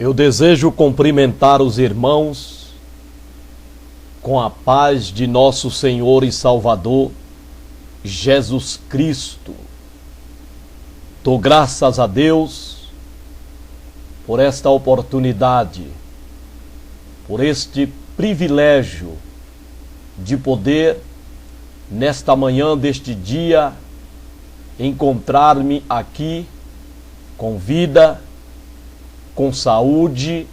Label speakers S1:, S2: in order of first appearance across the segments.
S1: Eu desejo cumprimentar os irmãos com a paz de nosso Senhor e Salvador, Jesus Cristo. Dou graças a Deus por esta oportunidade, por este privilégio de poder, nesta manhã deste dia, encontrar-me aqui com vida, com saúde,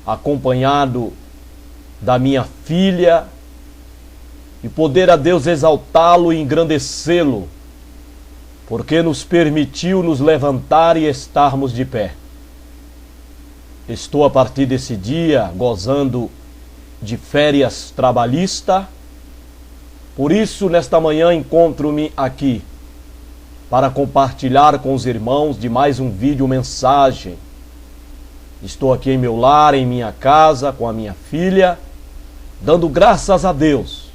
S1: acompanhado da minha filha, e poder a Deus exaltá-lo e engrandecê-lo, porque nos permitiu nos levantar e estarmos de pé. Estou a partir desse dia gozando de férias trabalhistas, por isso nesta manhã encontro-me aqui para compartilhar com os irmãos de mais um vídeo mensagem. Estou aqui em meu lar, em minha casa, com a minha filha, dando graças a Deus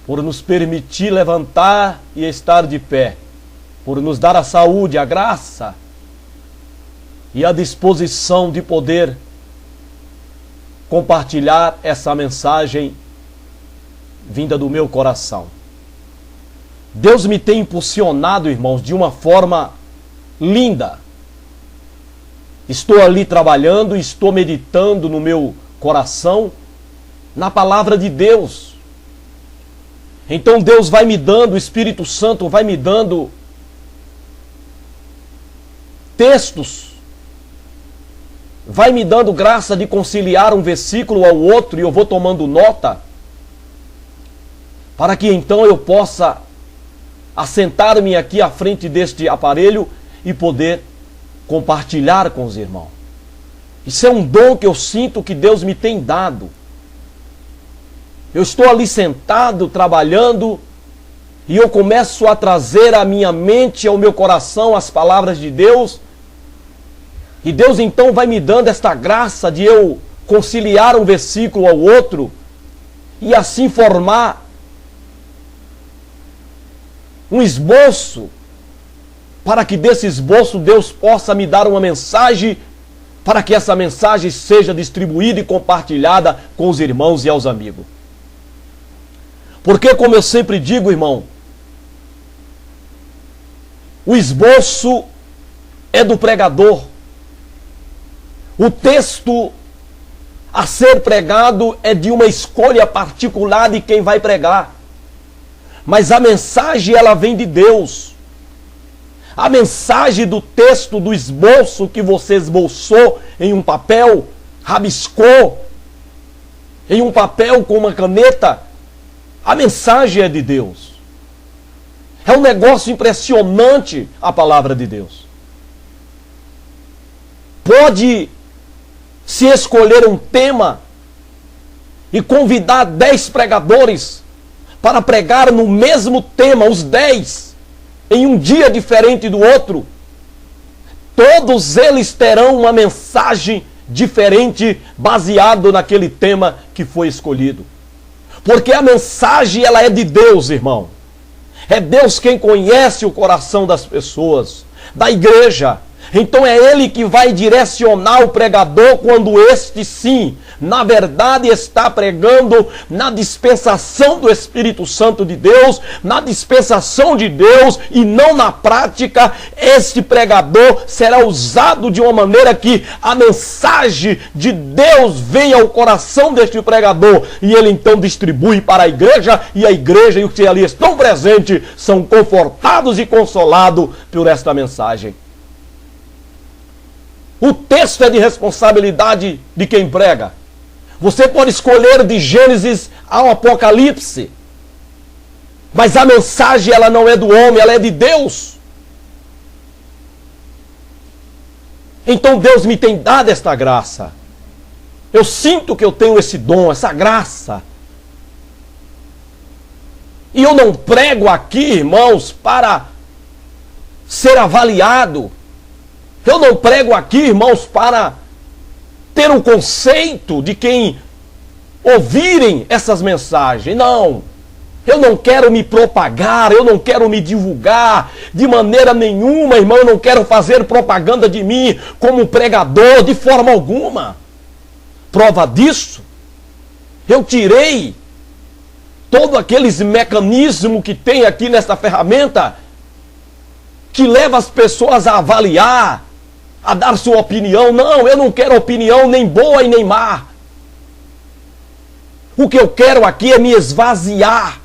S1: por nos permitir levantar e estar de pé, por nos dar a saúde, a graça e a disposição de poder compartilhar essa mensagem vinda do meu coração. Deus me tem impulsionado, irmãos, de uma forma linda. Estou ali trabalhando, estou meditando no meu coração na palavra de Deus. Então Deus vai me dando, o Espírito Santo vai me dando textos, vai me dando graça de conciliar um versículo ao outro, e eu vou tomando nota, para que então eu possa assentar-me aqui à frente deste aparelho e poder compartilhar com os irmãos. Isso é um dom que eu sinto que Deus me tem dado. Eu estou ali sentado, trabalhando, e eu começo a trazer à minha mente, ao meu coração, as palavras de Deus, e Deus então vai me dando esta graça de eu conciliar um versículo ao outro, e assim formar um esboço, para que desse esboço Deus possa me dar uma mensagem, para que essa mensagem seja distribuída e compartilhada com os irmãos e aos amigos. Porque, como eu sempre digo, irmão, o esboço é do pregador. O texto a ser pregado é de uma escolha particular de quem vai pregar. Mas a mensagem, ela vem de Deus. A mensagem do texto, do esboço que você esboçou em um papel, rabiscou em um papel com uma caneta, a mensagem é de Deus. É um negócio impressionante a palavra de Deus. Pode se escolher um tema e convidar 10 pregadores para pregar no mesmo tema, os 10, em um dia diferente do outro. Todos eles terão uma mensagem diferente, baseado naquele tema que foi escolhido. Porque a mensagem, ela é de Deus, irmão. É Deus quem conhece o coração das pessoas, da igreja. Então é Ele que vai direcionar o pregador quando este, sim, na verdade está pregando na dispensação do Espírito Santo de Deus, na dispensação de Deus e não na prática. Este pregador será usado de uma maneira que a mensagem de Deus venha ao coração deste pregador, e ele então distribui para a igreja, e a igreja e os que ali estão presentes são confortados e consolados por esta mensagem. O texto é de responsabilidade de quem prega. Você pode escolher de Gênesis ao Apocalipse, mas a mensagem, ela não é do homem, ela é de Deus. Então Deus me tem dado esta graça. Eu sinto que eu tenho esse dom, essa graça. E eu não prego aqui, irmãos, para ser avaliado. Eu não prego aqui, irmãos, para ter um conceito de quem ouvirem essas mensagens. Não. Eu não quero me propagar, eu não quero me divulgar de maneira nenhuma, irmão. Eu não quero fazer propaganda de mim como pregador de forma alguma. Prova disso, eu tirei todos aqueles mecanismos que tem aqui nesta ferramenta que leva as pessoas a avaliar, a dar sua opinião. Não, eu não quero opinião nem boa e nem má. O que eu quero aqui é me esvaziar.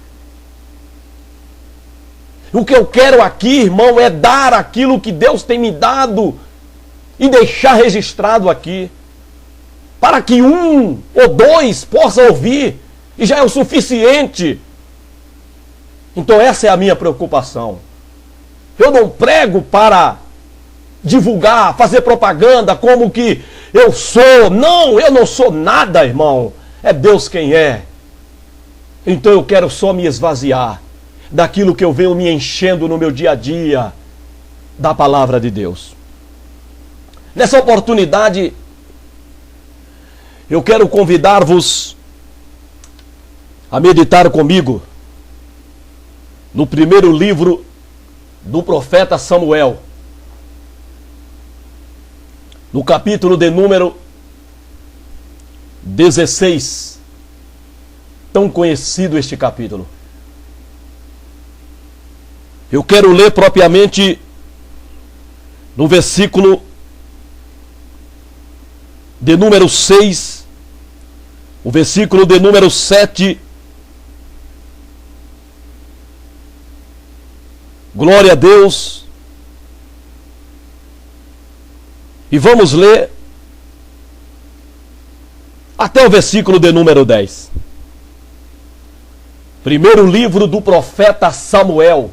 S1: O que eu quero aqui, irmão, é dar aquilo que Deus tem me dado e deixar registrado aqui, para que um ou dois possam ouvir, e já é o suficiente. Então essa é a minha preocupação. Eu não prego para divulgar, fazer propaganda como que eu sou. Não, eu não sou nada, irmão. É Deus quem é. Então eu quero só me esvaziar daquilo que eu venho me enchendo no meu dia a dia, da palavra de Deus. Nessa oportunidade, eu quero convidar-vos a meditar comigo no primeiro livro do profeta Samuel, no capítulo de número 16, tão conhecido este capítulo. Eu quero ler propriamente no versículo de número 6, o versículo de número 7. Glória a Deus. E vamos ler até o versículo de número 10. Primeiro livro do profeta Samuel,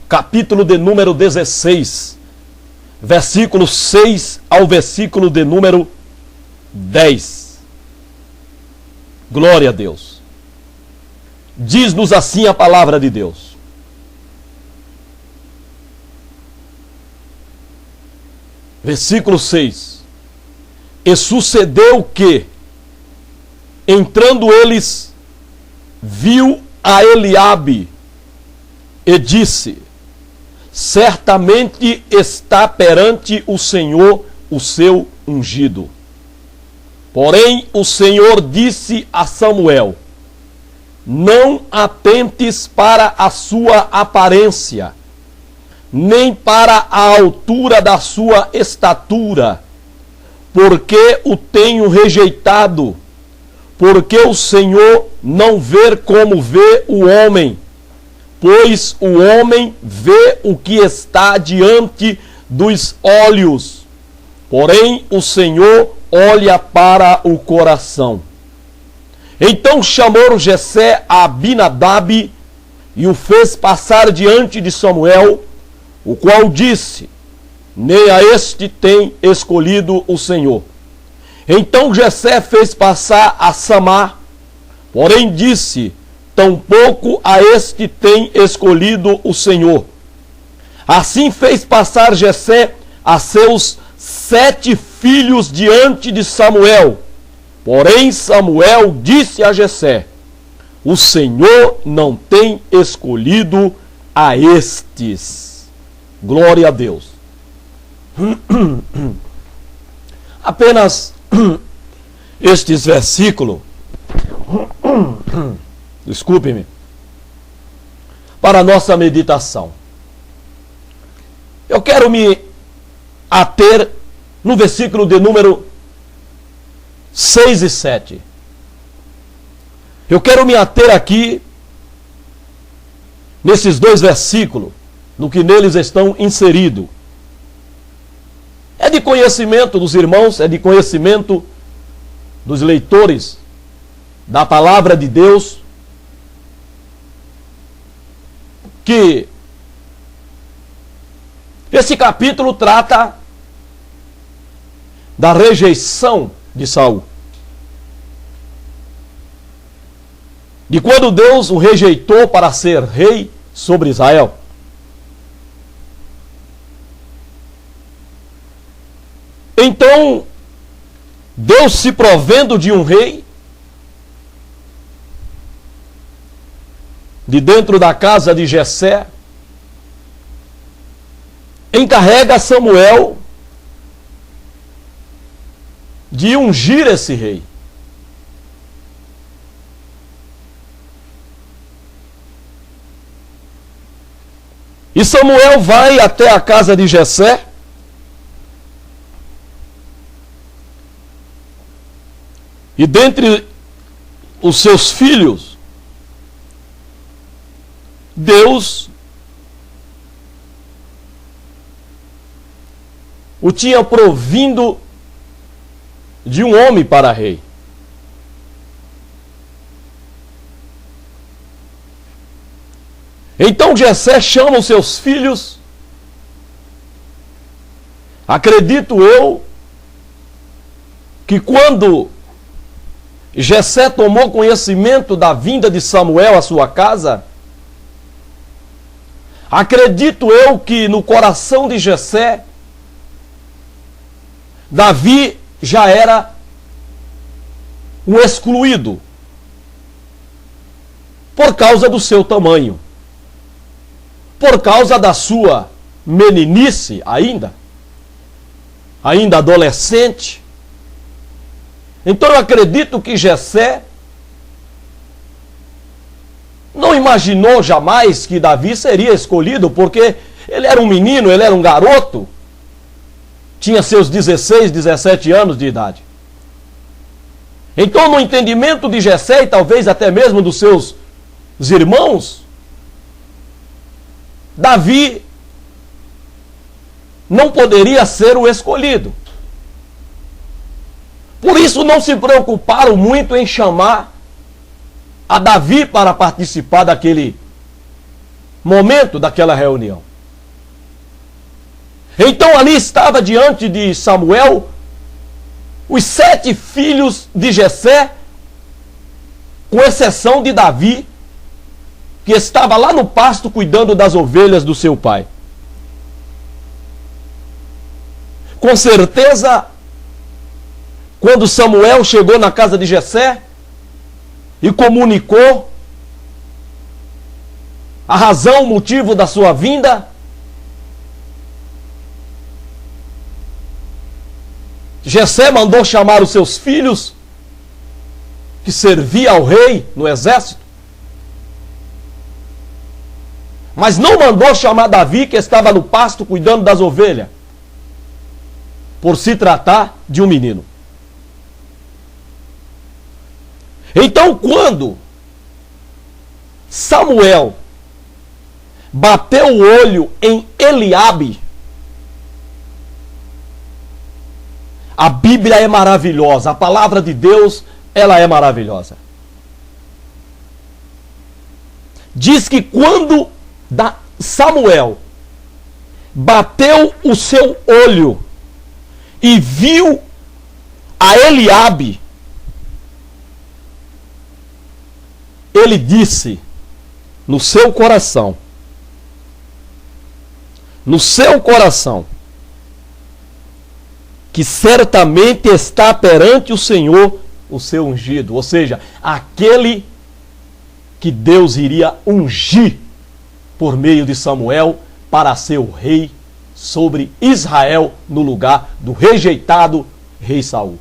S1: capítulo de número 16, versículo 6 ao versículo de número 10. Glória a Deus. Diz-nos assim a palavra de Deus. Versículo 6. E sucedeu que, entrando eles, viu a Eliabe e disse: certamente está perante o Senhor o seu ungido. Porém o Senhor disse a Samuel: não atentes para a sua aparência, nem para a altura da sua estatura, porque o tenho rejeitado, porque o Senhor não vê como vê o homem, pois o homem vê o que está diante dos olhos, porém o Senhor olha para o coração. Então chamou Jessé a Abinadab e o fez passar diante de Samuel, o qual disse: nem a este tem escolhido o Senhor. Então Jessé fez passar a Samar, porém disse: tampouco a este tem escolhido o Senhor. Assim fez passar Jessé a seus 7 filhos diante de Samuel. Porém Samuel disse a Jessé: o Senhor não tem escolhido a estes. Glória a Deus. Apenas estes versículos, desculpe-me, para a nossa meditação. Eu quero me ater no versículo de número 6 e 7. Eu quero me ater aqui nesses 2 versículos, no que neles estão inseridos. É de conhecimento dos irmãos, é de conhecimento dos leitores da palavra de Deus, que esse capítulo trata da rejeição de Saul. De quando Deus o rejeitou para ser rei sobre Israel. Então, Deus se provendo de um rei, de dentro da casa de Jessé, encarrega Samuel de ungir esse rei. E Samuel vai até a casa de Jessé, e dentre os seus filhos, Deus o tinha provindo de um homem para rei. Então Jessé chama os seus filhos. Acredito eu que quando Jessé tomou conhecimento da vinda de Samuel à sua casa, acredito eu que no coração de Jessé, Davi já era um excluído por causa do seu tamanho, por causa da sua meninice ainda adolescente. Então eu acredito que Jessé não imaginou jamais que Davi seria escolhido, porque ele era um menino, ele era um garoto, tinha seus 16, 17 anos de idade. Então, no entendimento de Jessé e talvez até mesmo dos seus irmãos, Davi não poderia ser o escolhido. Por isso não se preocuparam muito em chamar a Davi para participar daquele momento, daquela reunião. Então ali estava diante de Samuel os 7 filhos de Jessé, com exceção de Davi, que estava lá no pasto cuidando das ovelhas do seu pai. Com certeza, quando Samuel chegou na casa de Jessé e comunicou a razão, o motivo da sua vinda, Jessé mandou chamar os seus filhos, que serviam ao rei no exército, mas não mandou chamar Davi, que estava no pasto cuidando das ovelhas, por se tratar de um menino. Então, quando Samuel bateu o olho em Eliabe, a Bíblia é maravilhosa, a palavra de Deus, ela é maravilhosa. Diz que quando Samuel bateu o seu olho e viu a Eliabe, ele disse no seu coração, que certamente está perante o Senhor o seu ungido, ou seja, aquele que Deus iria ungir por meio de Samuel para ser o rei sobre Israel no lugar do rejeitado rei Saul.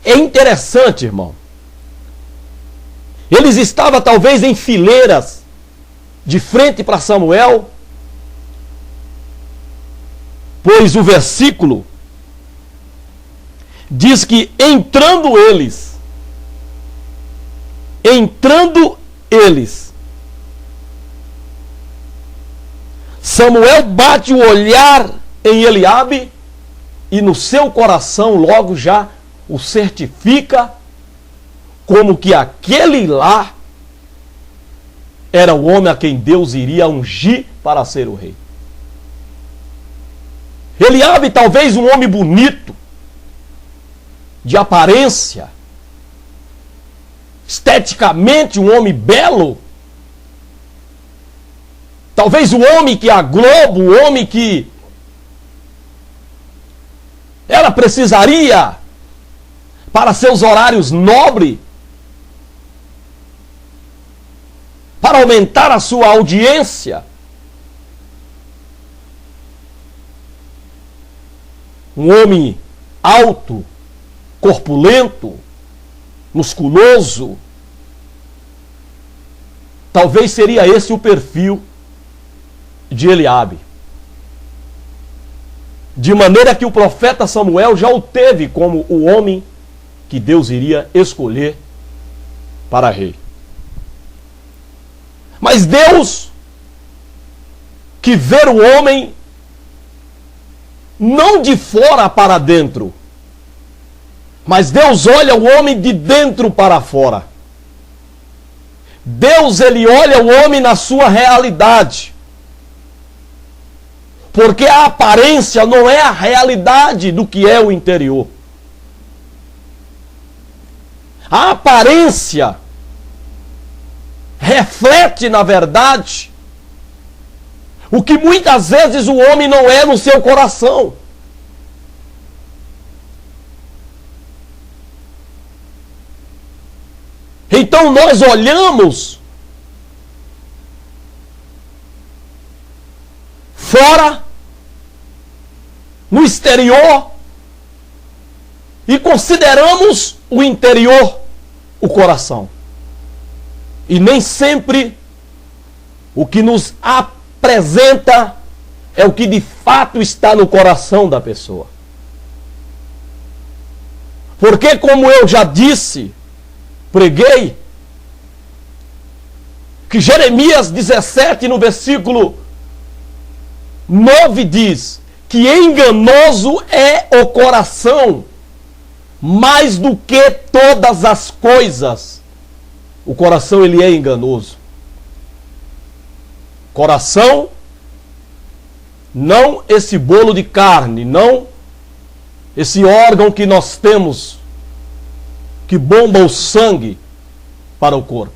S1: É interessante, irmão. Eles estavam talvez em fileiras de frente para Samuel, pois o versículo diz que entrando eles, Samuel bate o olhar em Eliabe e no seu coração logo já o certifica como que aquele lá era o homem a quem Deus iria ungir para ser o rei. Eliabe, talvez um homem bonito, de aparência, esteticamente um homem belo, talvez o homem que a Globo, o homem que ela precisaria para seus horários nobres, para aumentar a sua audiência. Um homem alto, corpulento, musculoso. Talvez seria esse o perfil de Eliabe. De maneira que o profeta Samuel já o teve como o homem que Deus iria escolher para rei. Mas Deus, que vê o homem não de fora para dentro, mas Deus olha o homem de dentro para fora. Deus, ele olha o homem na sua realidade. Porque a aparência não é a realidade do que é o interior. A aparência reflete, na verdade, o que muitas vezes o homem não é no seu coração. Então nós olhamos fora, no exterior, e consideramos o interior, o coração. E nem sempre o que nos apresenta é o que de fato está no coração da pessoa. Porque, como eu já disse, preguei, que Jeremias 17, no versículo 9, diz que enganoso é o coração, mais do que todas as coisas. O coração, ele é enganoso. Coração, não esse bolo de carne, não esse órgão que nós temos, que bomba o sangue para o corpo.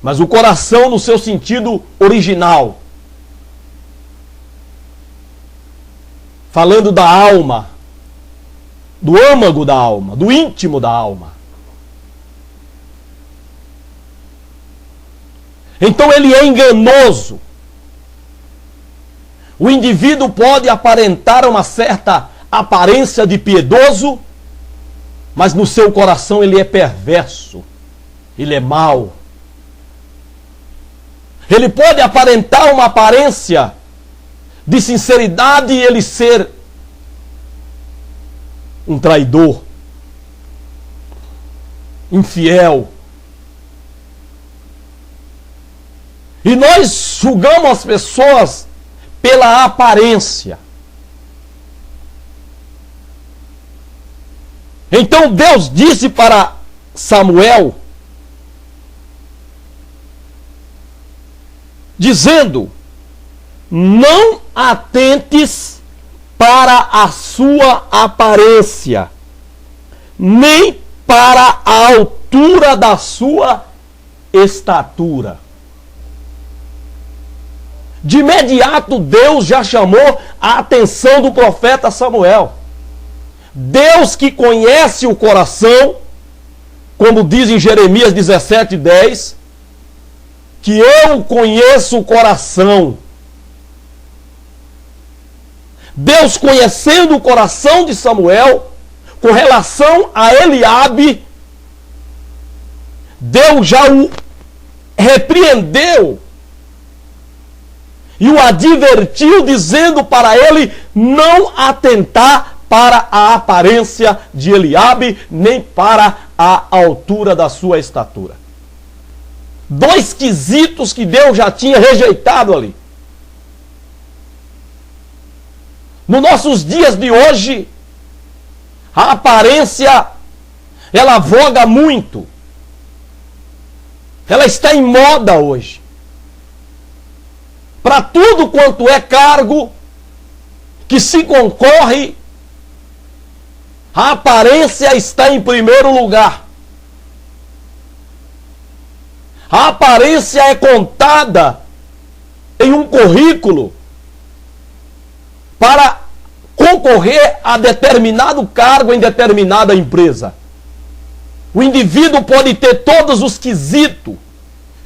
S1: Mas o coração no seu sentido original. Falando da alma, do âmago da alma, do íntimo da alma. Então ele é enganoso. O indivíduo pode aparentar uma certa aparência de piedoso, mas no seu coração ele é perverso, ele é mau. Ele pode aparentar uma aparência de sinceridade e ele ser um traidor, infiel. E nós julgamos as pessoas pela aparência. Então Deus disse para Samuel, dizendo: não atentes para a sua aparência, nem para a altura da sua estatura. De imediato Deus já chamou a atenção do profeta Samuel. Deus, que conhece o coração, como diz em Jeremias 17:10, que eu conheço o coração. Deus, conhecendo o coração de Samuel, com relação a Eliabe, Deus já o repreendeu e o advertiu, dizendo para ele não atentar para a aparência de Eliabe, nem para a altura da sua estatura. Dois quesitos que Deus já tinha rejeitado ali. Nos nossos dias de hoje, a aparência, ela voga muito. Ela está em moda hoje. Para tudo quanto é cargo que se concorre, a aparência está em primeiro lugar. A aparência é contada em um currículo para concorrer a determinado cargo em determinada empresa. O indivíduo pode ter todos os quesitos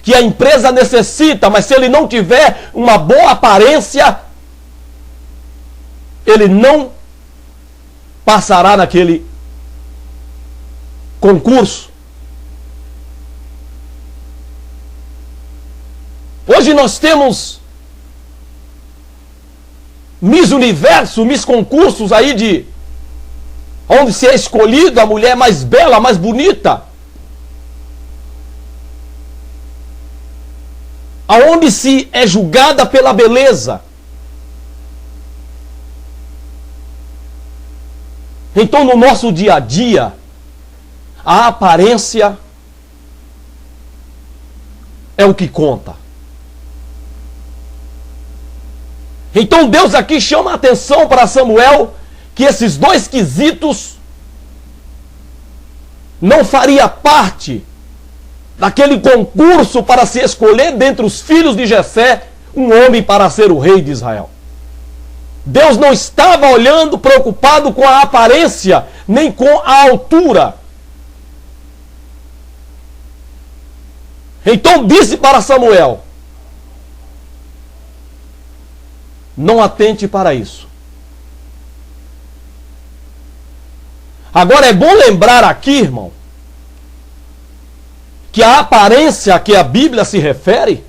S1: que a empresa necessita, mas se ele não tiver uma boa aparência, ele não passará naquele concurso. Hoje nós temos Miss Universo, Miss Concursos aí de onde se é escolhido a mulher mais bela, mais bonita. Aonde se é julgada pela beleza. Então, no nosso dia a dia, a aparência é o que conta. Então, Deus aqui chama a atenção para Samuel que esses dois quesitos não faria parte daquele concurso para se escolher dentre os filhos de Jessé um homem para ser o rei de Israel. Deus não estava olhando, preocupado com a aparência, nem com a altura. Então disse para Samuel: não atente para isso. Agora é bom lembrar aqui, irmão, que a aparência a que a Bíblia se refere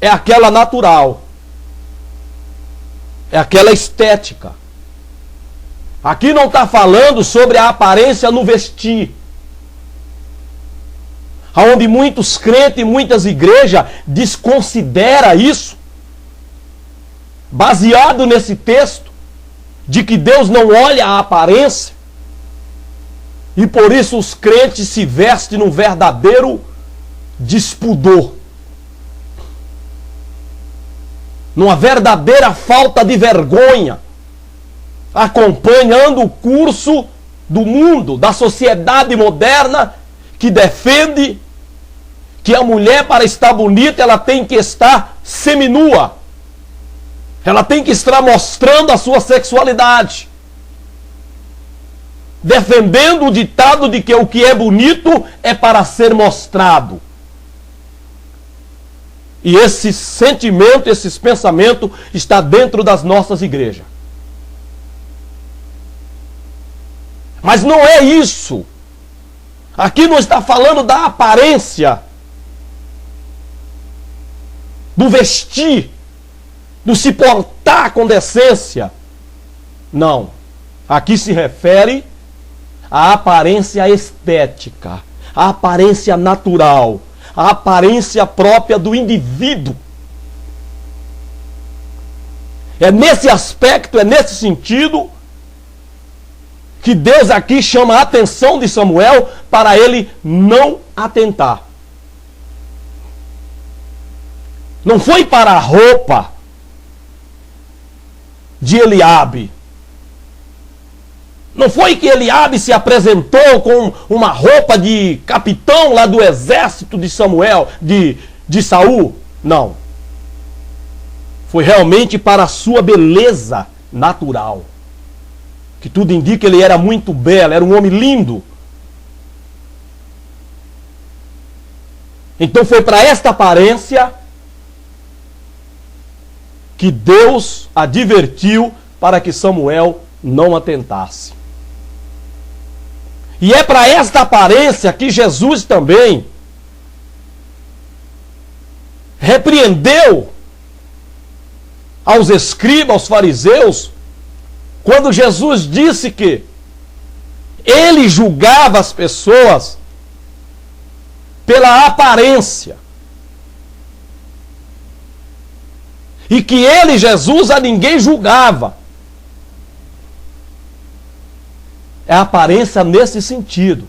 S1: é aquela natural. É aquela estética. Aqui não está falando sobre a aparência no vestir. Onde muitos crentes e muitas igrejas desconsideram isso. Baseado nesse texto, de que Deus não olha a aparência. E por isso os crentes se vestem num verdadeiro despudor. Numa verdadeira falta de vergonha, acompanhando o curso do mundo, da sociedade moderna, que defende que a mulher, para estar bonita, ela tem que estar seminua. Ela tem que estar mostrando a sua sexualidade. Defendendo o ditado de que o que é bonito é para ser mostrado. E esse sentimento, esses pensamentos está dentro das nossas igrejas. Mas não é isso. Aqui não está falando da aparência, do vestir, do se portar com decência. Não. Aqui se refere à aparência estética, à aparência natural, a aparência própria do indivíduo. É nesse aspecto, é nesse sentido que Deus aqui chama a atenção de Samuel para ele não atentar. Não foi para a roupa de Eliabe. Não foi que Eliabe se apresentou com uma roupa de capitão lá do exército de Samuel, de Saul. Não. Foi realmente para a sua beleza natural. Que tudo indica que ele era muito belo, era um homem lindo. Então foi para esta aparência que Deus advertiu para que Samuel não atentasse. E é para esta aparência que Jesus também repreendeu aos escribas, aos fariseus, quando Jesus disse que ele julgava as pessoas pela aparência. E que ele, Jesus, a ninguém julgava. É a aparência nesse sentido.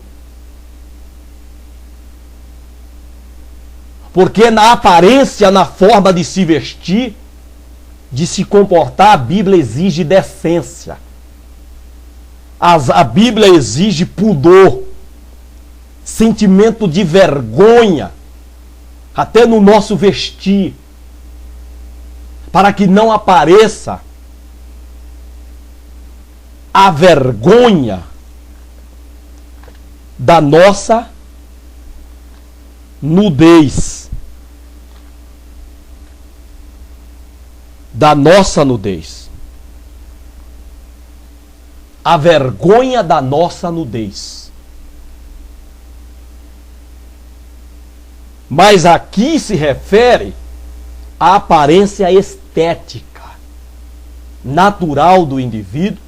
S1: Porque na aparência, na forma de se vestir, de se comportar, a Bíblia exige decência. A Bíblia exige pudor, sentimento de vergonha, até no nosso vestir, para que não apareça a vergonha da nossa nudez. Da nossa nudez. A vergonha da nossa nudez. Mas aqui se refere à aparência estética, natural do indivíduo.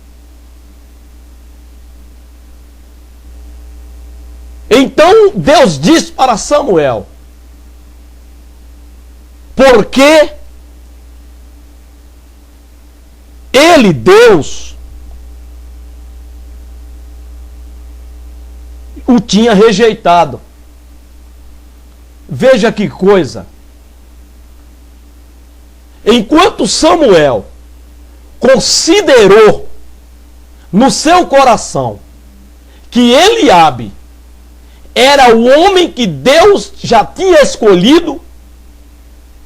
S1: Então Deus diz para Samuel: porque ele, Deus, o tinha rejeitado. Veja que coisa. Enquanto Samuel considerou no seu coração que Eliabe era o homem que Deus já tinha escolhido,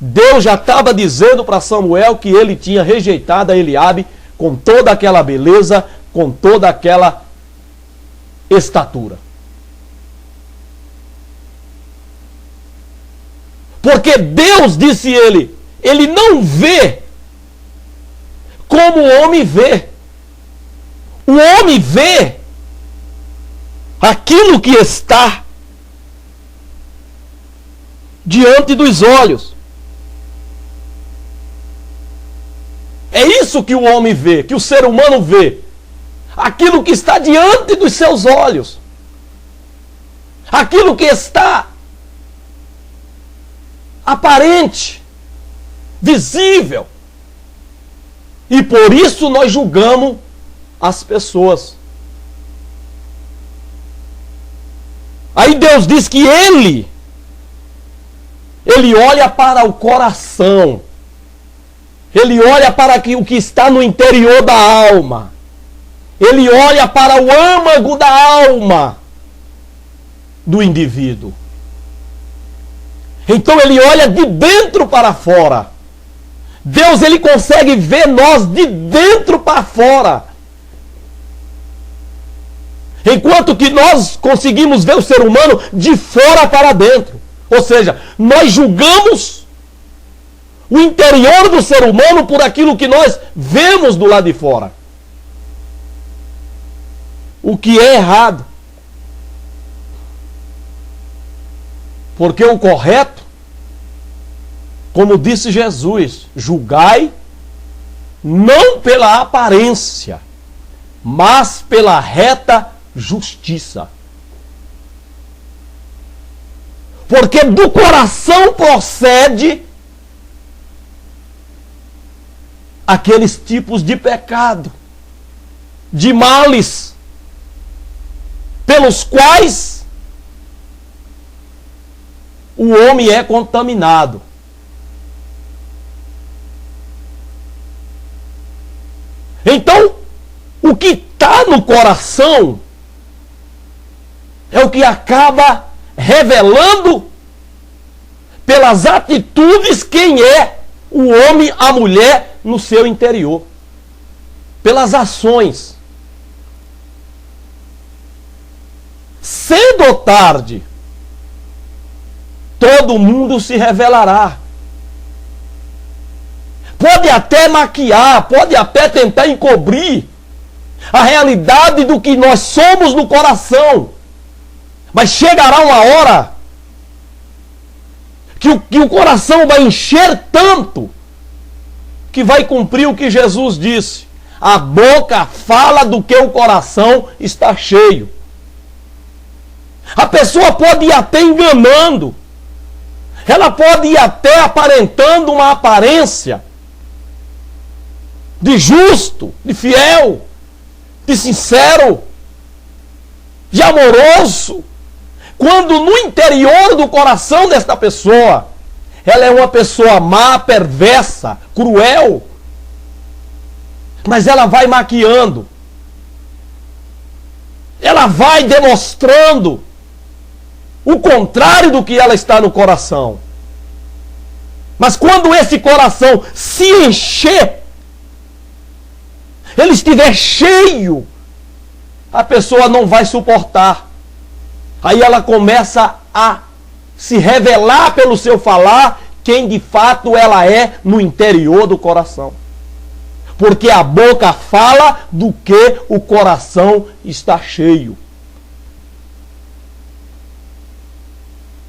S1: Deus já estava dizendo para Samuel que ele tinha rejeitado a Eliabe com toda aquela beleza, com toda aquela estatura. Porque Deus, disse ele não vê como o homem vê. O homem vê aquilo que está diante dos olhos. É isso que o homem vê, que o ser humano vê. Aquilo que está diante dos seus olhos. Aquilo que está aparente, visível. E por isso nós julgamos as pessoas. Aí Deus diz que Ele olha para o coração. Ele olha para o que está no interior da alma. Ele olha para o âmago da alma do indivíduo. Então ele olha de dentro para fora. Deus, ele consegue ver nós de dentro para fora. Enquanto que nós conseguimos ver o ser humano de fora para dentro. Ou seja, nós julgamos o interior do ser humano por aquilo que nós vemos do lado de fora. O que é errado. Porque o correto, como disse Jesus, julgai não pela aparência, mas pela reta justiça. Porque do coração procede aqueles tipos de pecado, de males, pelos quais o homem é contaminado. Então, o que está no coração é o que acaba revelando pelas atitudes quem é o homem, a mulher no seu interior. Pelas ações. Cedo ou tarde, todo mundo se revelará. Pode até maquiar, pode até tentar encobrir a realidade do que nós somos no coração. Mas chegará uma hora que o coração vai encher tanto que vai cumprir o que Jesus disse. A boca fala do que o coração está cheio. A pessoa pode ir até enganando. Ela pode ir até aparentando uma aparência de justo, de fiel, de sincero, de amoroso, quando no interior do coração desta pessoa, ela é uma pessoa má, perversa, cruel, mas ela vai maquiando, ela vai demonstrando o contrário do que ela está no coração. Mas quando esse coração se encher, ele estiver cheio, a pessoa não vai suportar. Aí ela começa a se revelar pelo seu falar quem de fato ela é no interior do coração. Porque a boca fala do que o coração está cheio.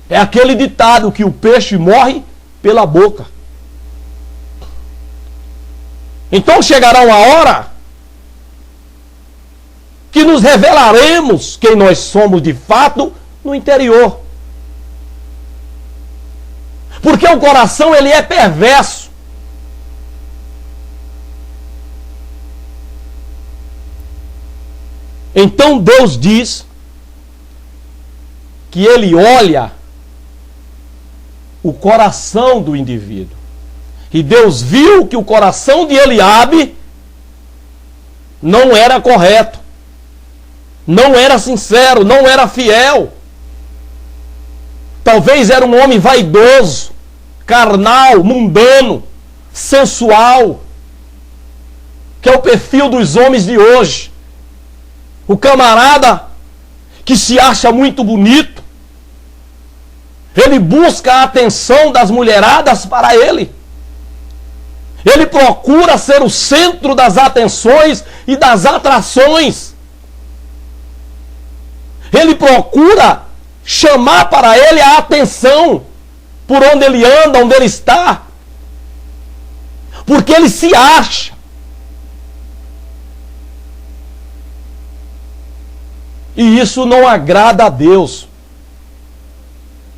S1: É aquele ditado que o peixe morre pela boca. Então chegará uma hora que nos revelaremos quem nós somos de fato no interior. Porque o coração ele é perverso. Então Deus diz que ele olha o coração do indivíduo. E Deus viu que o coração de Eliabe não era correto, não era sincero, não era fiel. Talvez era um homem vaidoso, carnal, mundano, sensual, que é o perfil dos homens de hoje. O camarada que se acha muito bonito, ele busca a atenção das mulheradas para ele. Ele procura ser o centro das atenções e das atrações. Ele procura chamar para ele a atenção por onde ele anda, onde ele está. Porque ele se acha. E isso não agrada a Deus.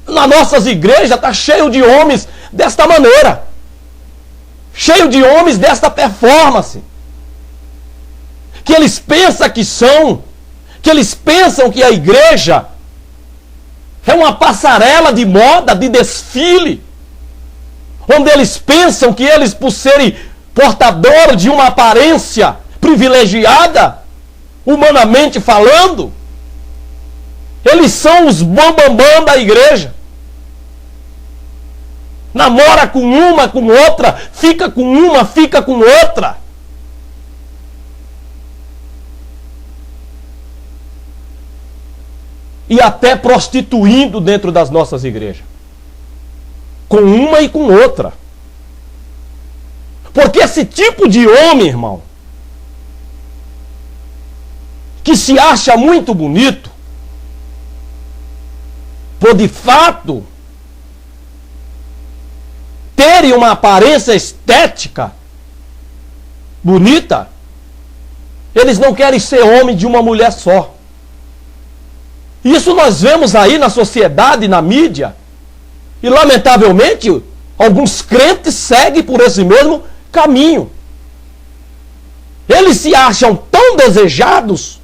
S1: Nas nossas igrejas está cheio de homens desta maneira. Cheio de homens desta performance. Que eles pensam que são, que eles pensam que a igreja é uma passarela de moda, de desfile, onde eles pensam que eles, por serem portadores de uma aparência privilegiada, humanamente falando, eles são os bambambam da igreja. Namora com uma, com outra, fica com uma, fica com outra. E até prostituindo dentro das nossas igrejas. Com uma e com outra. Porque esse tipo de homem, irmão, que se acha muito bonito, por de fato terem uma aparência estética bonita, eles não querem ser homem de uma mulher só. Isso nós vemos aí na sociedade, na mídia, e lamentavelmente alguns crentes seguem por esse mesmo caminho. Eles se acham tão desejados,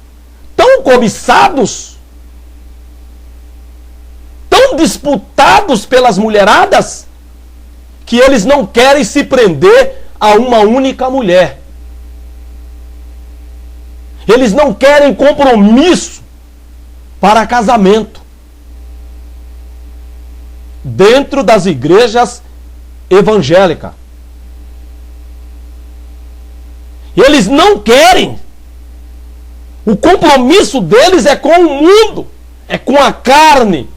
S1: tão cobiçados, tão disputados pelas mulheradas, que eles não querem se prender a uma única mulher. Eles não querem compromisso para casamento dentro das igrejas evangélicas. Eles não querem. O compromisso deles é com o mundo, é com a carne.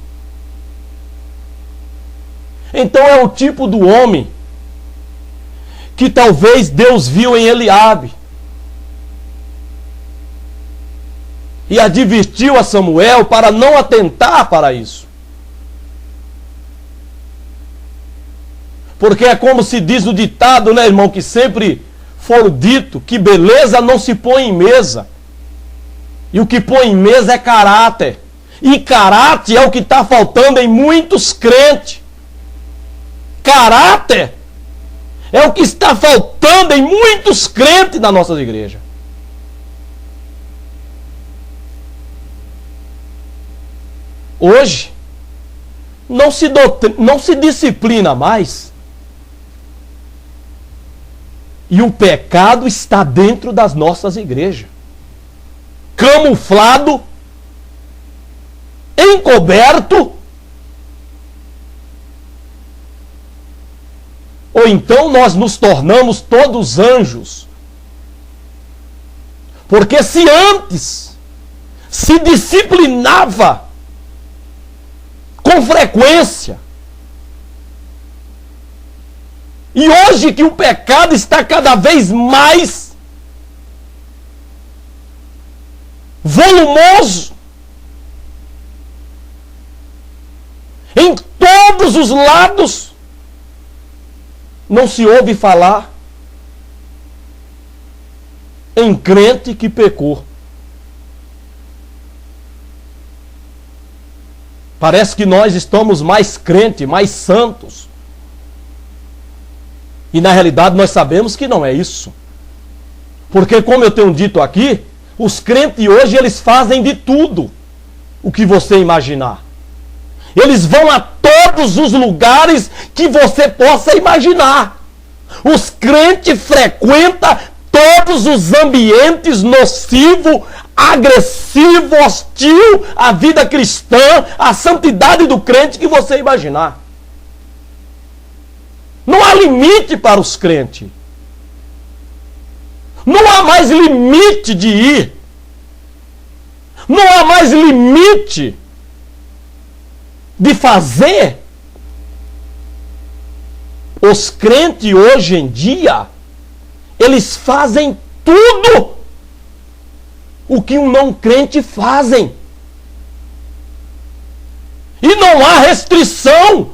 S1: Então é o tipo do homem que talvez Deus viu em Eliabe e advertiu a Samuel para não atentar para isso. Porque é como se diz no ditado, né, irmão, que sempre foi dito, que beleza não se põe em mesa. E o que põe em mesa é caráter. E caráter é o que está faltando em muitos crentes. Caráter é o que está faltando em muitos crentes na nossa igreja. Hoje, não se disciplina mais. E o pecado está dentro das nossas igrejas. Camuflado, encoberto. Ou então nós nos tornamos todos anjos. Porque se antes se disciplinava com frequência. E hoje que o pecado está cada vez mais volumoso, em todos os lados, não se ouve falar em crente que pecou. Parece que nós estamos mais crentes, mais santos. E na realidade nós sabemos que não é isso. Porque, como eu tenho dito aqui, os crentes hoje eles fazem de tudo o que você imaginar. Eles vão a todos os lugares que você possa imaginar. Os crentes frequentam todos os ambientes nocivos, agressivo, hostil à vida cristã, à santidade do crente que você imaginar. Não há limite para os crentes. Não há mais limite de ir. Não há mais limite de fazer. Os crentes hoje em dia, eles fazem tudo o que um não crente fazem. E não há restrição.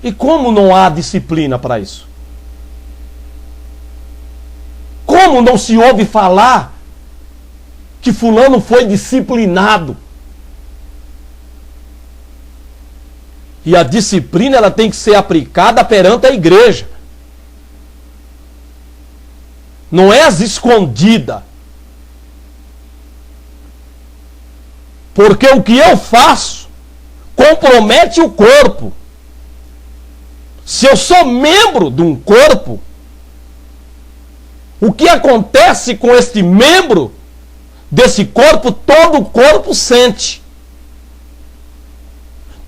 S1: E como não há disciplina para isso? Como não se ouve falar que fulano foi disciplinado? E a disciplina ela tem que ser aplicada perante a igreja. Não é às escondidas. Porque o que eu faço compromete o corpo. Se eu sou membro de um corpo, o que acontece com este membro desse corpo, todo o corpo sente.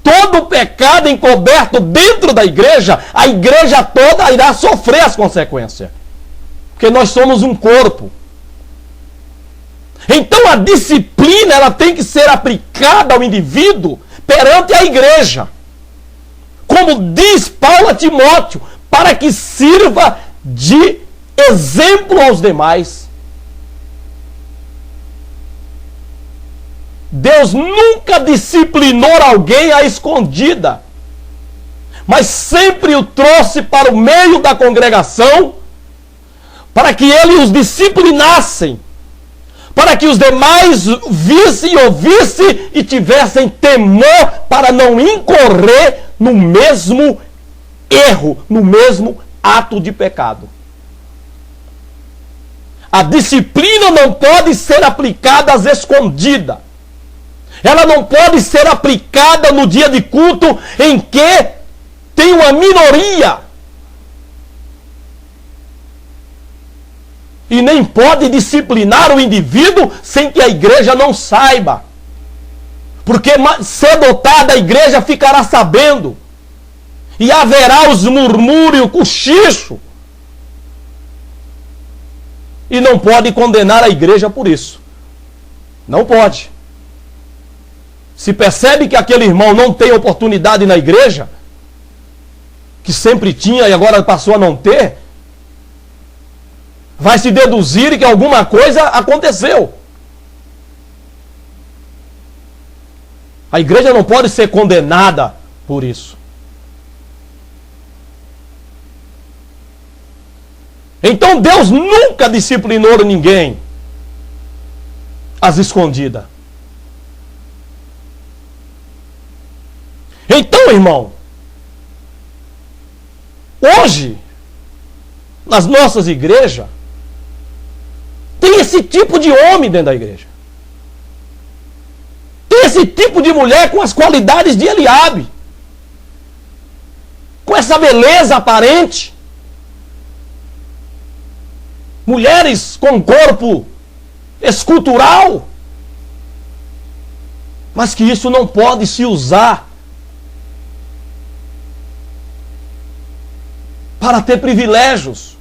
S1: Todo o pecado encoberto dentro da igreja, a igreja toda irá sofrer as consequências. Porque nós somos um corpo. Então a disciplina ela tem que ser aplicada ao indivíduo perante a igreja. Como diz Paulo a Timóteo, para que sirva de exemplo aos demais. Deus nunca disciplinou alguém à escondida, mas sempre o trouxe para o meio da congregação, para que ele os disciplinassem, para que os demais vissem e ouvissem e tivessem temor para não incorrer no mesmo erro, no mesmo ato de pecado. A disciplina não pode ser aplicada às escondidas. Ela não pode ser aplicada no dia de culto em que tem uma minoria. E nem pode disciplinar o indivíduo sem que a igreja não saiba. Porque cedo ou tarde a igreja ficará sabendo. E haverá os murmúrios, o cochicho. E não pode condenar a igreja por isso. Não pode. Se percebe que aquele irmão não tem oportunidade na igreja, que sempre tinha e agora passou a não ter, vai se deduzir que alguma coisa aconteceu. A igreja não pode ser condenada por isso. Então Deus nunca disciplinou ninguém às escondidas. Então, irmão, hoje, nas nossas igrejas, tem esse tipo de homem dentro da igreja. Tem esse tipo de mulher com as qualidades de Eliabe. Com essa beleza aparente. Mulheres com corpo escultural. Mas que isso não pode se usar para ter privilégios,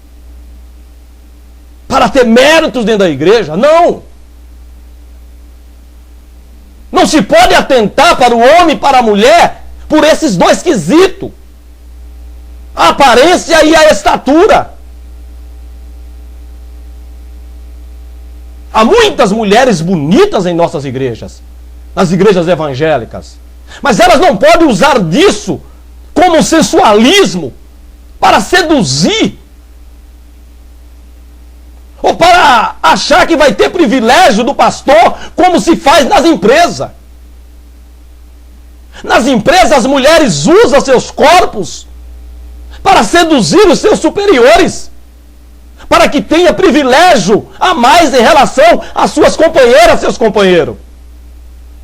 S1: para ter méritos dentro da igreja. Não. Não se pode atentar para o homem e para a mulher por esses dois quesitos: a aparência e a estatura. Há muitas mulheres bonitas em nossas igrejas, nas igrejas evangélicas, mas elas não podem usar disso como sensualismo para seduzir, ou para achar que vai ter privilégio do pastor, como se faz nas empresas. Nas empresas, as mulheres usam seus corpos para seduzir os seus superiores, para que tenha privilégio a mais em relação às suas companheiras, seus companheiros.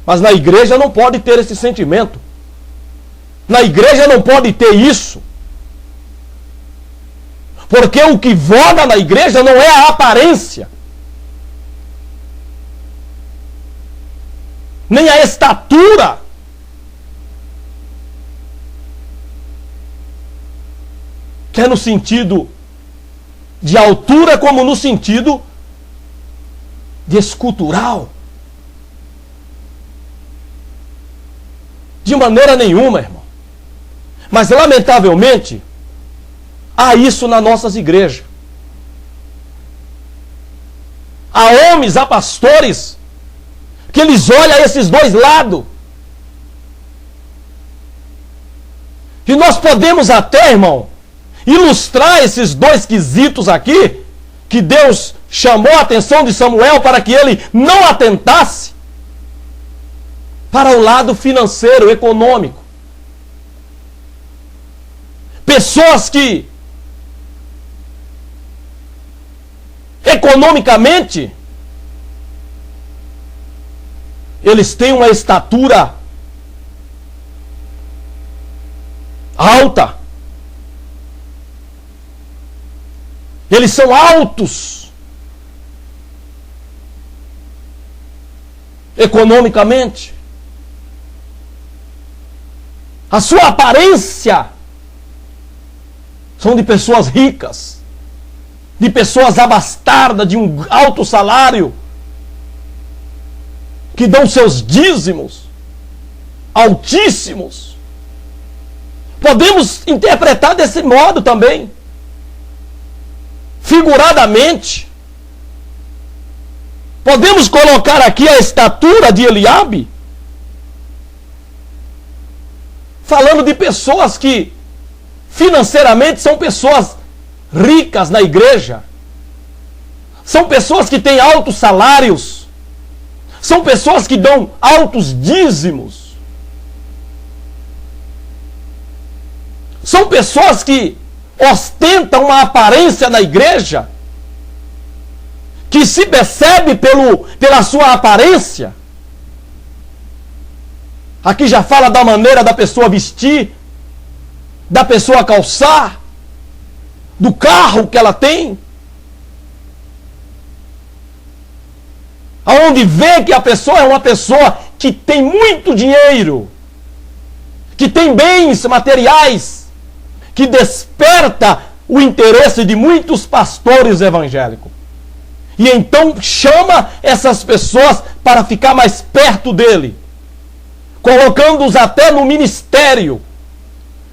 S1: Mas na igreja não pode ter esse sentimento. Na igreja não pode ter isso. Porque o que voga na igreja não é a aparência, nem a estatura, quer no sentido de altura, como no sentido de escultural. De maneira nenhuma, irmão. Mas, lamentavelmente, há isso nas nossas igrejas. Há homens, há pastores, que eles olham esses dois lados. E nós podemos até, irmão, ilustrar esses dois quesitos aqui, que Deus chamou a atenção de Samuel para que ele não atentasse para o lado financeiro, econômico. Pessoas que economicamente eles têm uma estatura alta. Eles são altos economicamente. A sua aparência são de pessoas ricas, de pessoas abastadas, de um alto salário, que dão seus dízimos altíssimos. Podemos interpretar desse modo também. Figuradamente, podemos colocar aqui a estatura de Eliabe, falando de pessoas que financeiramente são pessoas ricas na igreja, são pessoas que têm altos salários, são pessoas que dão altos dízimos, são pessoas que ostentam uma aparência na igreja, que se percebe pela sua aparência. Aqui já fala da maneira da pessoa vestir, da pessoa calçar, do carro que ela tem. Aonde vê que a pessoa é uma pessoa que tem muito dinheiro, que tem bens materiais, que desperta o interesse de muitos pastores evangélicos. E então chama essas pessoas para ficar mais perto dele, colocando-os até no ministério,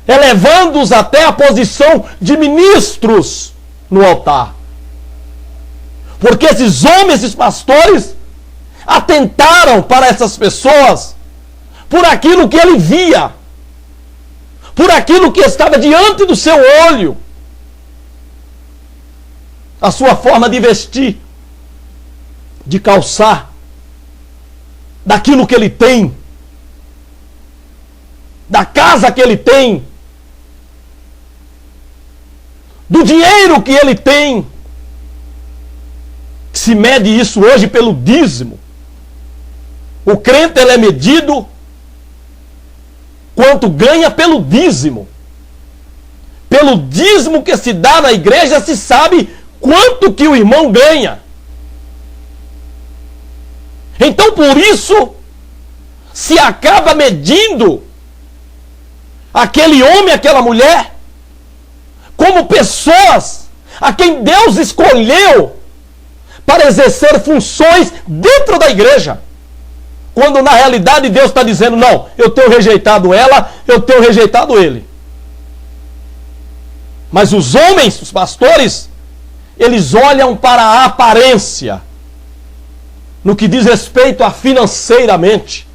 S1: elevando-os até a posição de ministros no altar. Porque esses homens, esses pastores, atentaram para essas pessoas por aquilo que ele via, por aquilo que estava diante do seu olho, a sua forma de vestir, de calçar, daquilo que ele tem, da casa que ele tem, do dinheiro que ele tem. Se mede isso hoje pelo dízimo. O crente ele é medido quanto ganha pelo dízimo. Pelo dízimo que se dá na igreja se sabe quanto que o irmão ganha. Então por isso se acaba medindo aquele homem, aquela mulher, como pessoas a quem Deus escolheu para exercer funções dentro da igreja, Quando na realidade Deus está dizendo, não, eu tenho rejeitado ela, eu tenho rejeitado ele. Mas os homens, os pastores, eles olham para a aparência, no que diz respeito a financeiramente.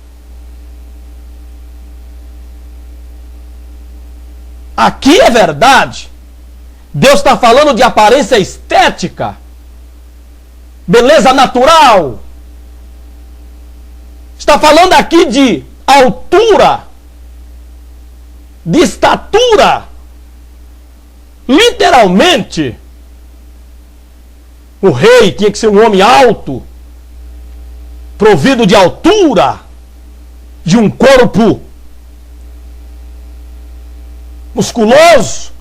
S1: Aqui é verdade. Deus está falando de aparência estética, beleza natural. Está falando aqui de altura, de estatura. Literalmente, o rei tinha que ser um homem alto, provido de altura, de um corpo musculoso.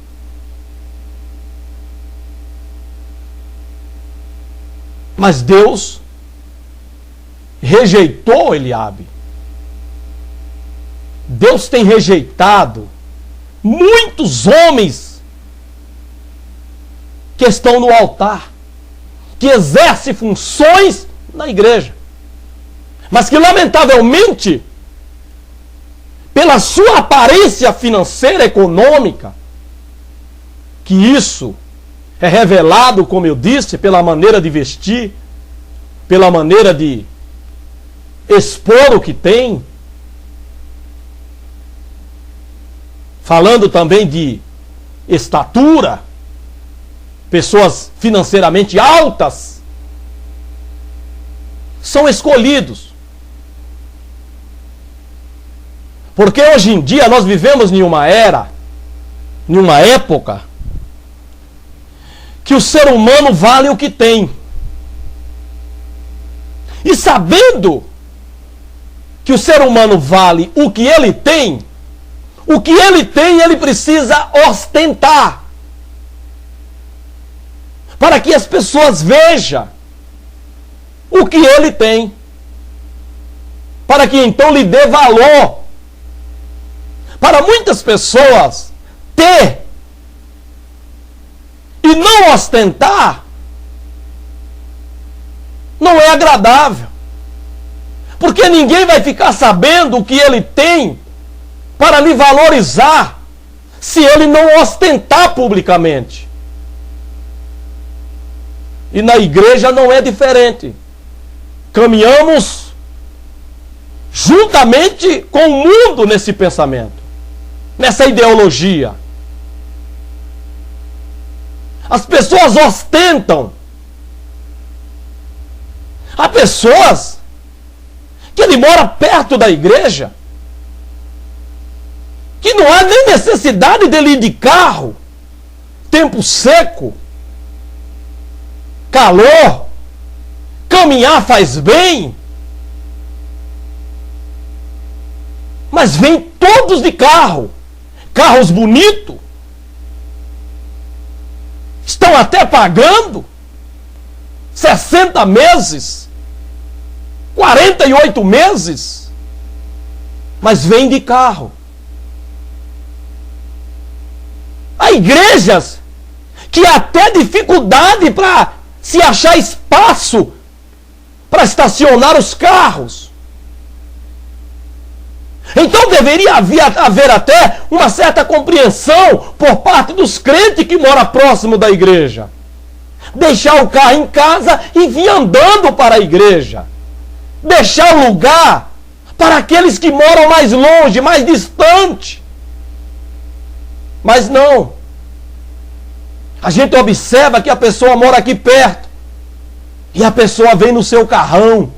S1: Mas Deus rejeitou Eliabe. Deus tem rejeitado muitos homens que estão no altar, que exercem funções na igreja, mas que lamentavelmente, pela sua aparência financeira, econômica, que isso é revelado, como eu disse, pela maneira de vestir, pela maneira de expor o que tem, falando também de estatura, pessoas financeiramente altas, são escolhidos. Porque hoje em dia nós vivemos em uma era, em uma época, que o ser humano vale o que tem. E sabendo que o ser humano vale o que ele tem ele precisa ostentar. Para que as pessoas vejam o que ele tem. Para que então lhe dê valor. Para muitas pessoas, ter e não ostentar não é agradável. Porque ninguém vai ficar sabendo o que ele tem para lhe valorizar se ele não ostentar publicamente. E na igreja não é diferente. Caminhamos juntamente com o mundo nesse pensamento, nessa ideologia. As pessoas ostentam. Há pessoas que ele mora perto da igreja, que não há nem necessidade dele ir de carro, tempo seco, calor, caminhar faz bem, mas vêm todos de carro, carros bonitos, estão até pagando 60 meses, 48 meses, mas vêm de carro. Há igrejas que há até dificuldade para se achar espaço para estacionar os carros. Então deveria haver até uma certa compreensão por parte dos crentes que moram próximo da igreja. Deixar o carro em casa e vir andando para a igreja. Deixar o lugar para aqueles que moram mais longe, mais distante. Mas não. A gente observa que a pessoa mora aqui perto. E a pessoa vem no seu carrão.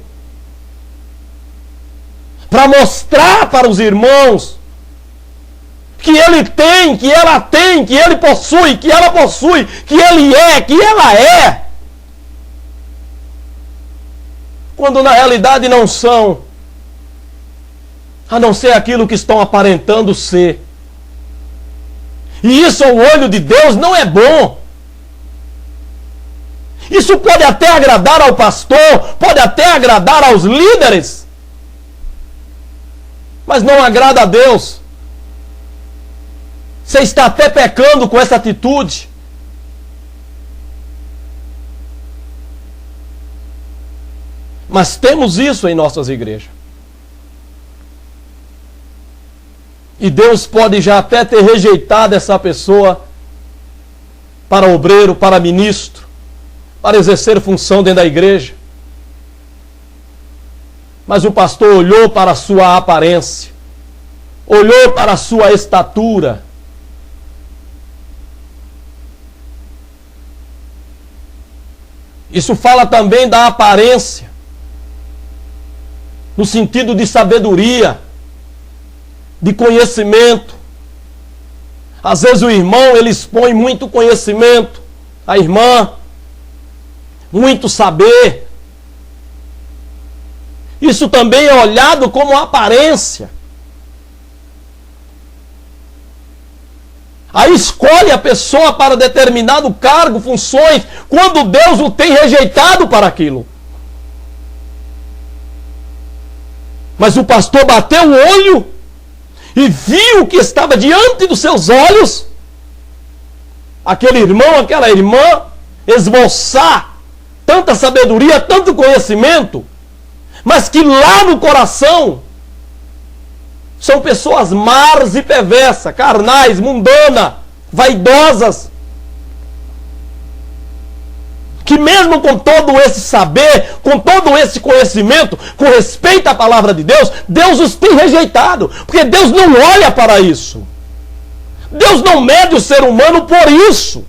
S1: Para mostrar para os irmãos que ele tem, que ela tem, que ele possui, que ela possui, que ele é, que ela é. Quando na realidade não são, a não ser aquilo que estão aparentando ser. E isso ao olho de Deus não é bom. Isso pode até agradar ao pastor, pode até agradar aos líderes, mas não agrada a Deus. Você está até pecando com essa atitude. Mas temos isso em nossas igrejas. E Deus pode já até ter rejeitado essa pessoa para obreiro, para ministro, para exercer função dentro da igreja. Mas o pastor olhou para a sua aparência, olhou para a sua estatura. Isso fala também da aparência, no sentido de sabedoria, de conhecimento. Às vezes o irmão, ele expõe muito conhecimento, a irmã, muito saber. Isso também é olhado como aparência. Aí escolhe a pessoa para determinado cargo, funções, quando Deus o tem rejeitado para aquilo. Mas o pastor bateu o olho e viu o que estava diante dos seus olhos. Aquele irmão, aquela irmã, esboçar tanta sabedoria, tanto conhecimento, mas que lá no coração são pessoas más e perversas, carnais, mundanas, vaidosas. Que mesmo com todo esse saber, com todo esse conhecimento, com respeito à palavra de Deus, Deus os tem rejeitado. Porque Deus não olha para isso. Deus não mede o ser humano por isso.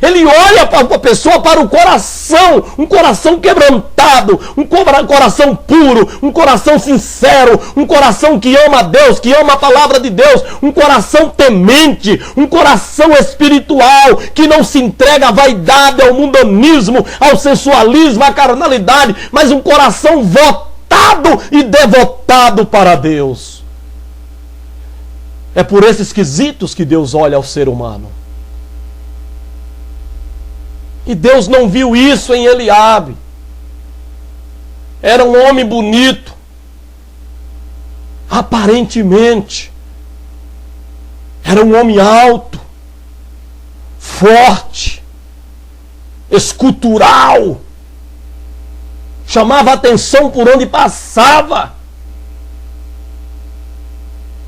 S1: Ele olha para a pessoa, para o coração, um coração quebrantado, um coração puro, um coração sincero, um coração que ama a Deus, que ama a palavra de Deus, um coração temente, um coração espiritual, que não se entrega à vaidade, ao mundanismo, ao sensualismo, à carnalidade, mas um coração votado e devotado para Deus. É por esses quesitos que Deus olha ao ser humano. E Deus não viu isso em Eliabe. Era um homem bonito, aparentemente. Era um homem alto, forte, escultural. Chamava atenção por onde passava.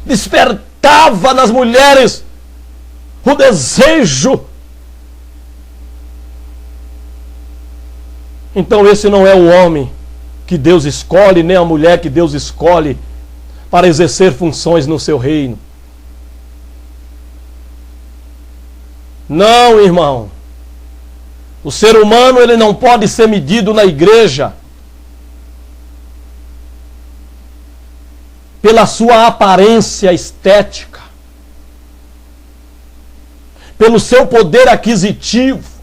S1: Despertava nas mulheres o desejo. Então esse não é o homem que Deus escolhe, nem a mulher que Deus escolhe para exercer funções no seu reino. Não, irmão. O ser humano, ele não pode ser medido na igreja pela sua aparência estética, pelo seu poder aquisitivo,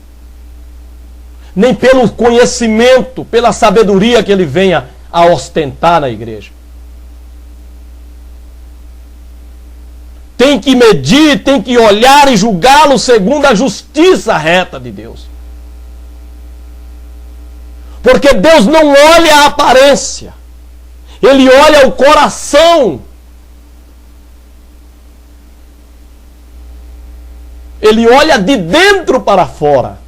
S1: nem pelo conhecimento, pela sabedoria que ele venha a ostentar na igreja. Tem que medir, tem que olhar e julgá-lo segundo a justiça reta de Deus. Porque Deus não olha a aparência, Ele olha o coração. Ele olha de dentro para fora.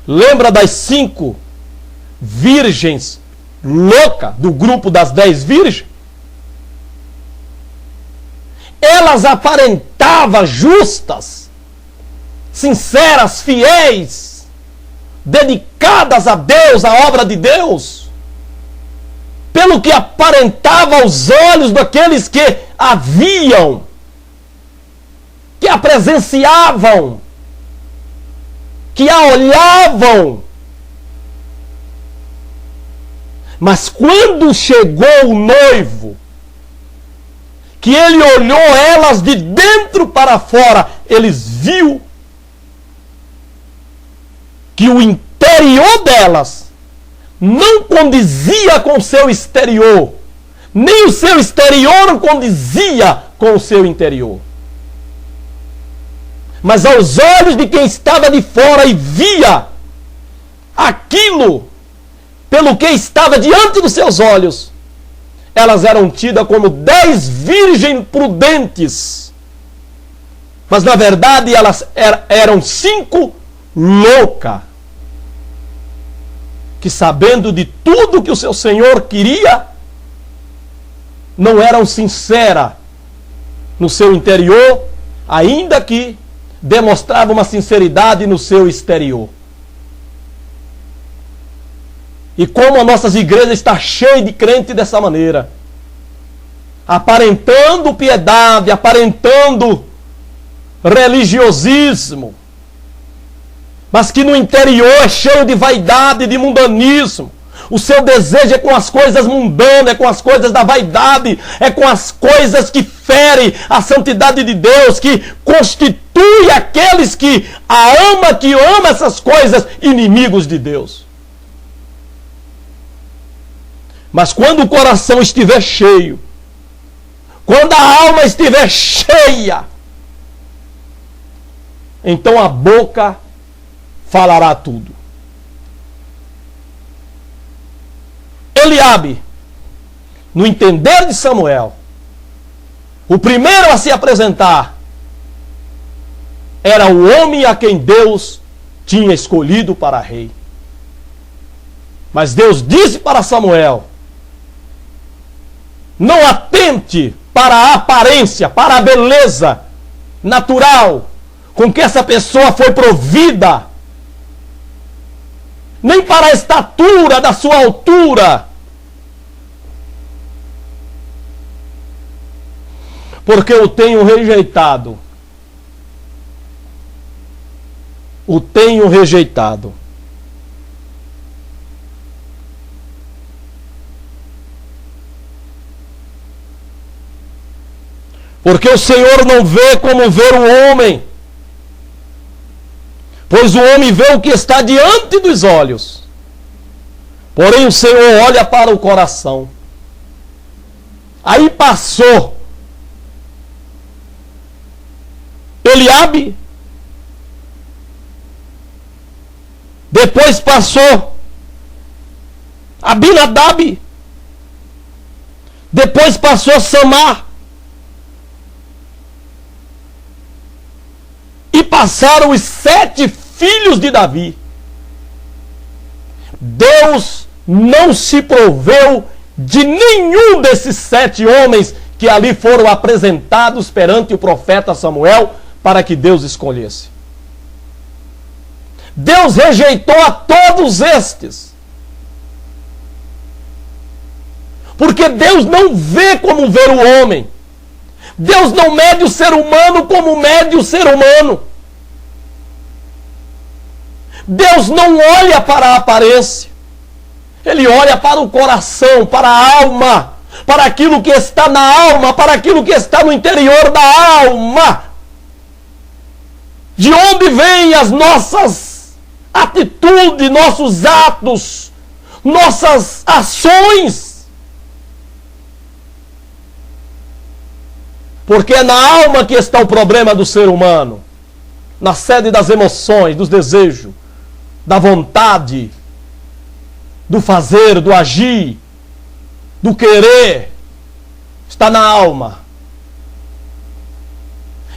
S1: Lembra das 5 virgens loucas do grupo das 10 virgens? Elas aparentavam justas, sinceras, fiéis, dedicadas a Deus, à obra de Deus, pelo que aparentava aos olhos daqueles que a viam, que a presenciavam, que a olhavam. Mas quando chegou o noivo, que ele olhou elas de dentro para fora, eles viu que o interior delas não condizia com o seu exterior, nem o seu exterior condizia com o seu interior. Mas aos olhos de quem estava de fora e via aquilo pelo que estava diante dos seus olhos, elas eram tidas como 10 virgens prudentes. Mas na verdade elas eram 5 loucas. que, sabendo de tudo que o seu senhor queria, não eram sinceras no seu interior, ainda que demonstrava uma sinceridade no seu exterior. E como as nossas igrejas estão cheias de crente dessa maneira, aparentando piedade, aparentando religiosismo, mas que no interior é cheio de vaidade, de mundanismo. O seu desejo é com as coisas mundanas, é com as coisas da vaidade, é com as coisas que ferem a santidade de Deus, que constitui aqueles que ama essas coisas, inimigos de Deus. Mas quando o coração estiver cheio, quando a alma estiver cheia, então a boca falará tudo. Eliabe, no entender de Samuel, o primeiro a se apresentar era o homem a quem Deus tinha escolhido para rei. Mas Deus disse para Samuel: não atente para a aparência, para a beleza natural com que essa pessoa foi provida, nem para a estatura da sua altura, porque o tenho rejeitado. O tenho rejeitado. Porque o Senhor não vê como vê o homem, pois o homem vê o que está diante dos olhos, porém o Senhor olha para o coração. Aí passou Eliabe, depois passou Abinadab, depois passou Samar, e passaram os 7 filhos de Davi. Deus não se proveu de nenhum desses 7 homens que ali foram apresentados perante o profeta Samuel para que Deus escolhesse. Deus rejeitou a todos estes, porque Deus não vê como vê o homem. Deus não mede o ser humano como mede o ser humano. Deus não olha para a aparência. Ele olha para o coração, para a alma, para aquilo que está na alma, para aquilo que está no interior da alma. De onde vêm as nossas atitudes, nossos atos, nossas ações? Porque é na alma que está o problema do ser humano, na sede das emoções, dos desejos, da vontade, do fazer, do agir, do querer. Está na alma.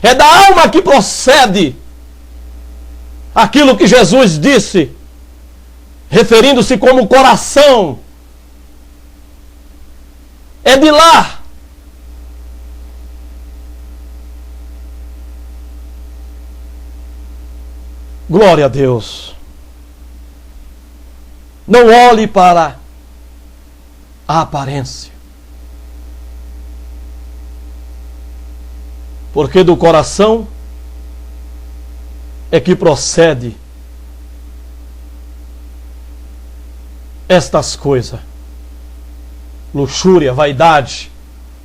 S1: É da alma que procede aquilo que Jesus disse, referindo-se como coração. É de lá. Glória a Deus. Não olhe para a aparência, porque do coração é que procede estas coisas: luxúria, vaidade,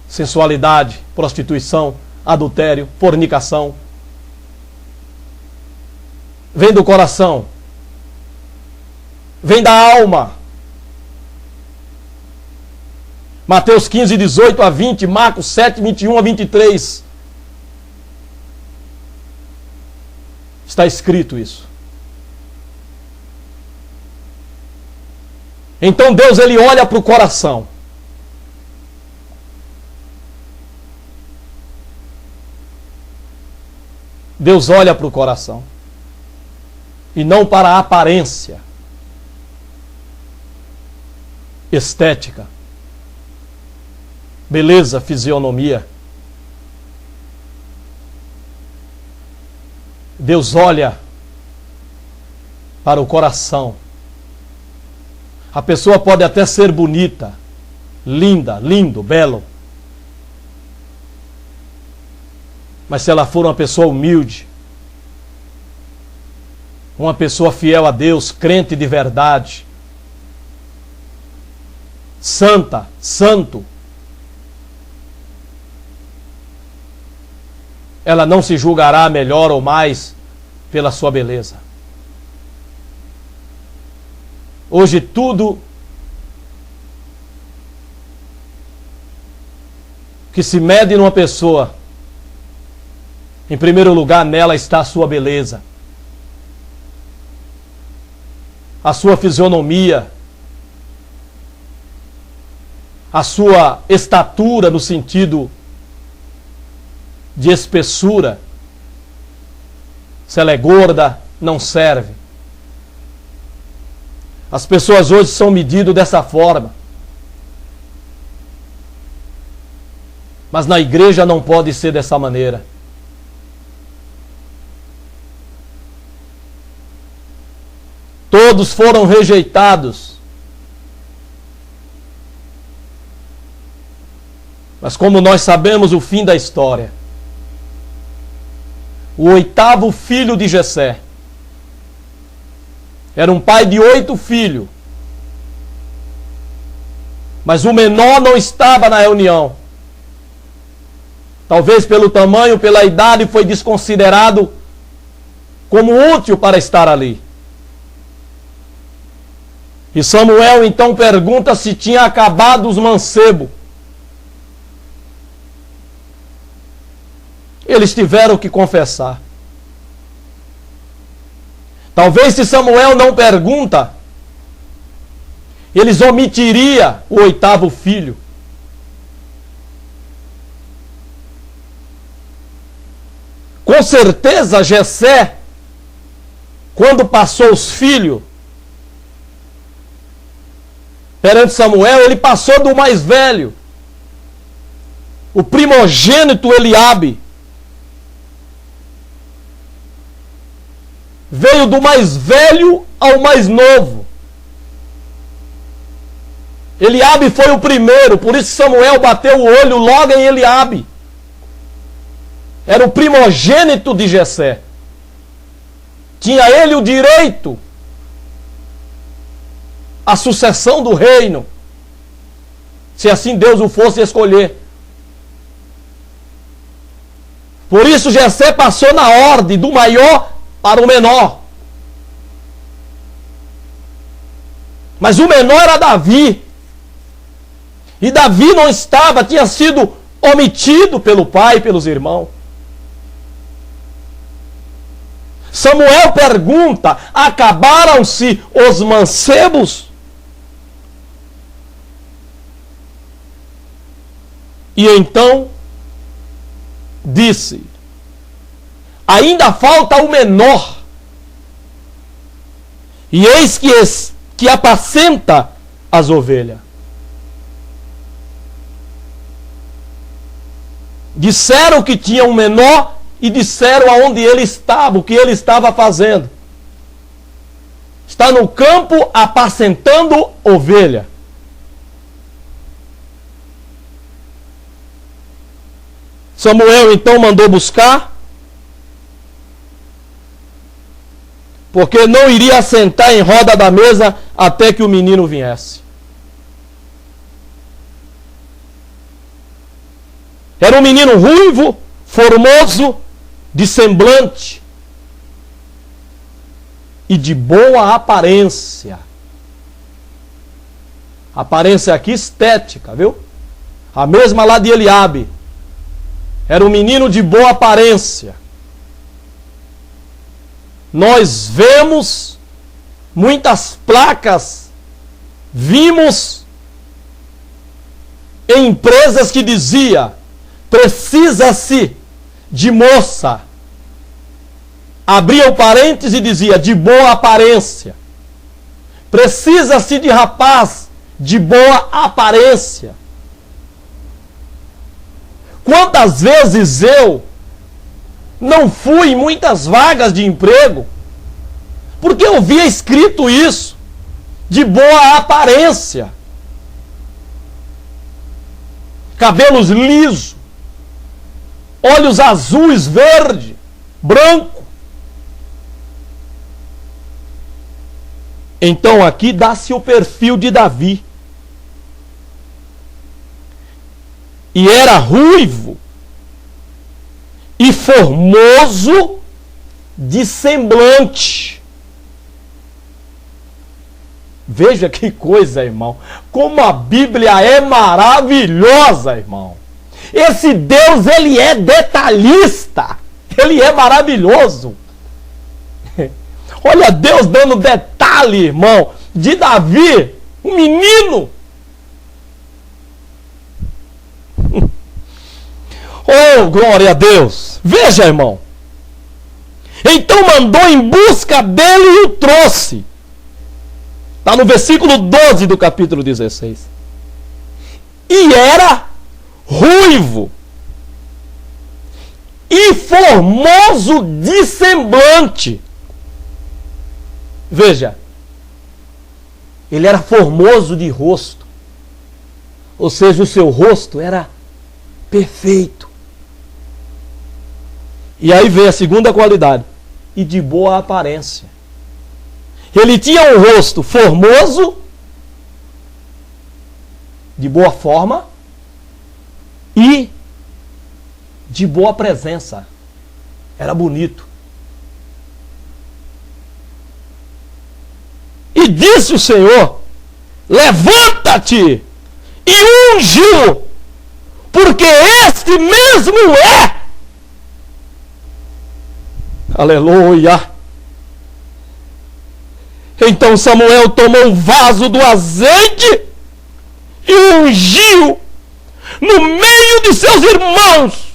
S1: sensualidade, prostituição, adultério, fornicação. Vem do coração, vem da alma. Mateus 15, 18 a 20, Marcos 7, 21 a 23. Está escrito isso. Então Deus, ele olha para o coração. Deus olha para o coração e não para a aparência. estética, beleza, fisionomia. Deus olha para o coração. A pessoa pode até ser bonita, linda, lindo, belo. Mas se ela for uma pessoa humilde, uma pessoa fiel a Deus, crente de verdade, santa, santo, ela não se julgará melhor ou mais pela sua beleza. Hoje tudo que se mede numa pessoa, em primeiro lugar nela está a sua beleza, a sua fisionomia, a sua estatura no sentido de espessura. Se ela é gorda, não serve. As pessoas hoje são medidas dessa forma. Mas na igreja não pode ser dessa maneira. Todos foram rejeitados. Mas como nós sabemos o fim da história, o 8º filho de Jessé era um pai de 8 filhos, mas o menor não estava na reunião. Talvez pelo tamanho, pela idade, foi desconsiderado como útil para estar ali. E Samuel então pergunta se tinha acabado os mancebos. Eles tiveram que confessar. Talvez se Samuel não pergunta, eles omitiriam o 8º filho. Com certeza Jessé, quando passou os filhos perante Samuel, ele passou do mais velho, o primogênito Eliabe. Veio do mais velho ao mais novo. Eliabe foi o primeiro, por isso Samuel bateu o olho logo em Eliabe. Era o primogênito de Jessé. Tinha ele o direito à sucessão do reino, se assim Deus o fosse escolher. Por isso Jessé passou na ordem do maior para o menor. Mas o menor era Davi. E Davi não estava, tinha sido omitido pelo pai e pelos irmãos. Samuel pergunta: acabaram-se os mancebos? E então disse: ainda falta o menor. E eis que apacenta as ovelhas. Disseram que tinha um menor e disseram aonde ele estava, o que ele estava fazendo. Está no campo apacentando ovelha. Samuel então mandou buscar, porque não iria sentar em roda da mesa até que o menino viesse. Era um menino ruivo, formoso, de semblante e de boa aparência. Aparência aqui estética, viu? A mesma lá de Eliabe. Era um menino de boa aparência. Nós vemos muitas placas, vimos em empresas que dizia: precisa-se de moça. Abria o parênteses e dizia: de boa aparência. Precisa-se de rapaz de boa aparência. Quantas vezes eu não fui em muitas vagas de emprego porque eu via escrito isso, de boa aparência. Cabelos lisos, olhos azuis, verde, branco. Então aqui dá-se o perfil de Davi. E era ruivo e formoso de semblante. Veja que coisa, irmão. Como a Bíblia é maravilhosa, irmão. Esse Deus, ele é detalhista. Ele é maravilhoso. Olha Deus dando detalhe, irmão, de Davi, um menino. Oh, glória a Deus. Veja, irmão. Então mandou em busca dele e o trouxe. Está no versículo 12 do capítulo 16. E era ruivo e formoso de semblante. Veja, ele era formoso de rosto. Ou seja, o seu rosto era perfeito. E aí vem a segunda qualidade. E de boa aparência. Ele tinha um rosto formoso, de boa forma e de boa presença. Era bonito. E disse o Senhor: levanta-te e unge-o, porque este mesmo é. Aleluia. Então Samuel tomou o vaso do azeite e o ungiu no meio de seus irmãos.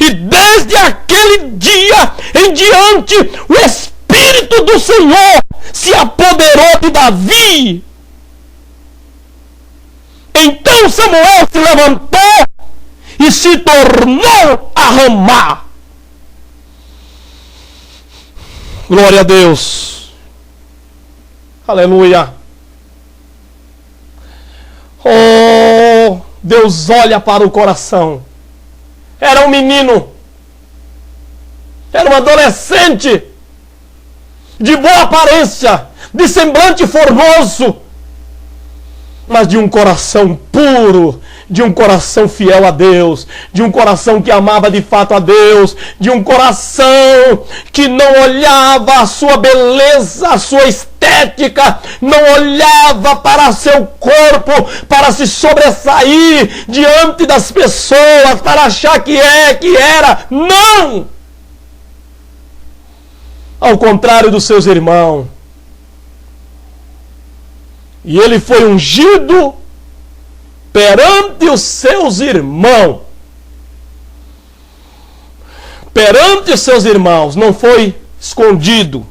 S1: E desde aquele dia em diante, o Espírito do Senhor se apoderou de Davi. Então Samuel se levantou e se tornou a Ramá. Glória a Deus. Aleluia. Oh, Deus olha para o coração. Era um menino. Era um adolescente. De boa aparência. De semblante formoso. Mas de um coração puro. De um coração fiel a Deus, de um coração que amava de fato a Deus, de um coração que não olhava a sua beleza, a sua estética, não olhava para seu corpo, para se sobressair diante das pessoas, para achar que era. Não! Ao contrário dos seus irmãos. E ele foi ungido perante os seus irmãos. Perante os seus irmãos. Não foi escondido.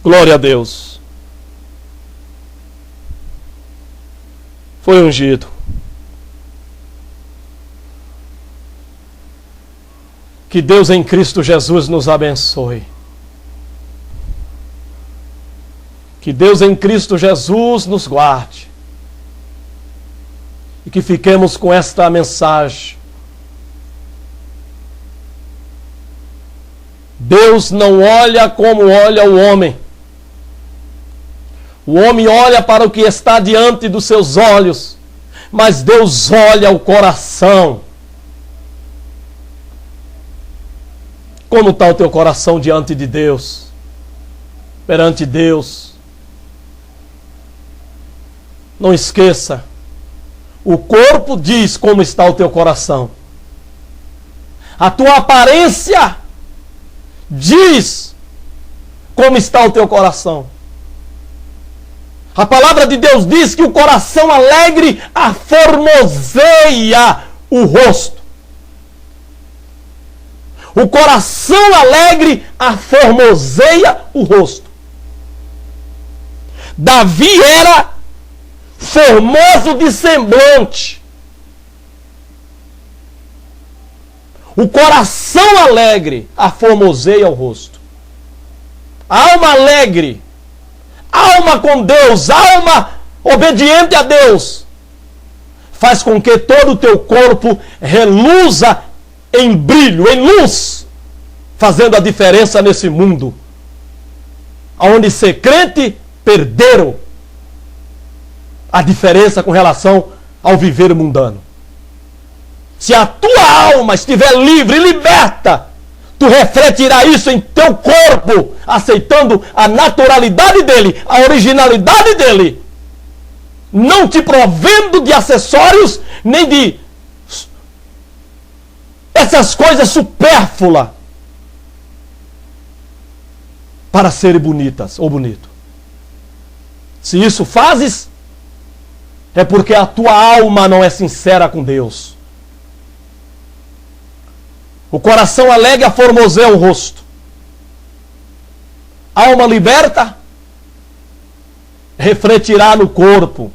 S1: Glória a Deus. Foi ungido. Que Deus em Cristo Jesus nos abençoe. Que Deus em Cristo Jesus nos guarde. E que fiquemos com esta mensagem. Deus não olha como olha o homem. O homem olha para o que está diante dos seus olhos, mas Deus olha o coração. Como está o teu coração diante de Deus? Perante Deus? Não esqueça. O corpo diz como está o teu coração. A tua aparência diz como está o teu coração. A palavra de Deus diz que o coração alegre aformoseia o rosto. O coração alegre aformoseia o rosto. Davi era formoso de semblante. O coração alegre aformoseia o rosto. Alma alegre, alma com Deus, alma obediente a Deus, faz com que todo o teu corpo reluza em brilho, em luz, fazendo a diferença nesse mundo, onde ser crente perderam a diferença com relação ao viver mundano. Se a tua alma estiver livre e liberta, tu refletirá isso em teu corpo, aceitando a naturalidade dele, a originalidade dele, não te provendo de acessórios, nem de essas coisas supérfluas para serem bonitas ou bonito. Se isso fazes, é porque a tua alma não é sincera com Deus. O coração alegre aformoseia o rosto. Alma liberta refletirá no corpo,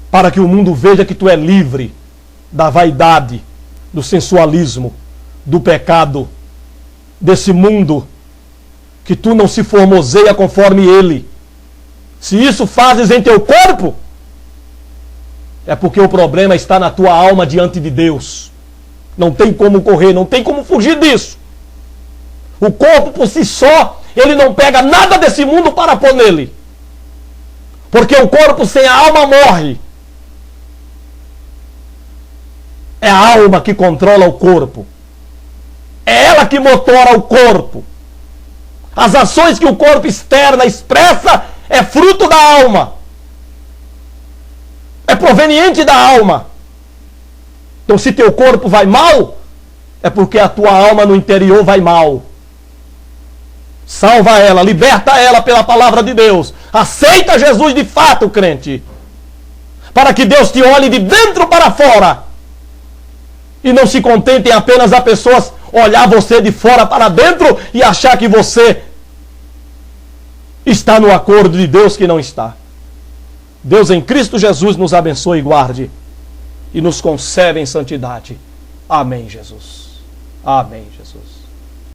S1: para que o mundo veja que tu é livre da vaidade, do sensualismo, do pecado, desse mundo, que tu não se formoseia conforme ele. Se isso fazes em teu corpo, é porque o problema está na tua alma diante de Deus. Não tem como correr, não tem como fugir disso. O corpo por si só, ele não pega nada desse mundo para pôr nele. Porque o corpo sem a alma morre. É a alma que controla o corpo. É ela que motora o corpo. As ações que o corpo externa, expressa, é fruto da alma. É proveniente da alma. Então, se teu corpo vai mal, é porque a tua alma no interior vai mal. Salva ela, liberta ela pela palavra de Deus. Aceita Jesus de fato, crente. Para que Deus te olhe de dentro para fora. E não se contente em apenas as pessoas olhar você de fora para dentro e achar que você está no acordo de Deus, que não está. Deus em Cristo Jesus nos abençoe e guarde. E nos concede em santidade. Amém, Jesus. Amém, Jesus.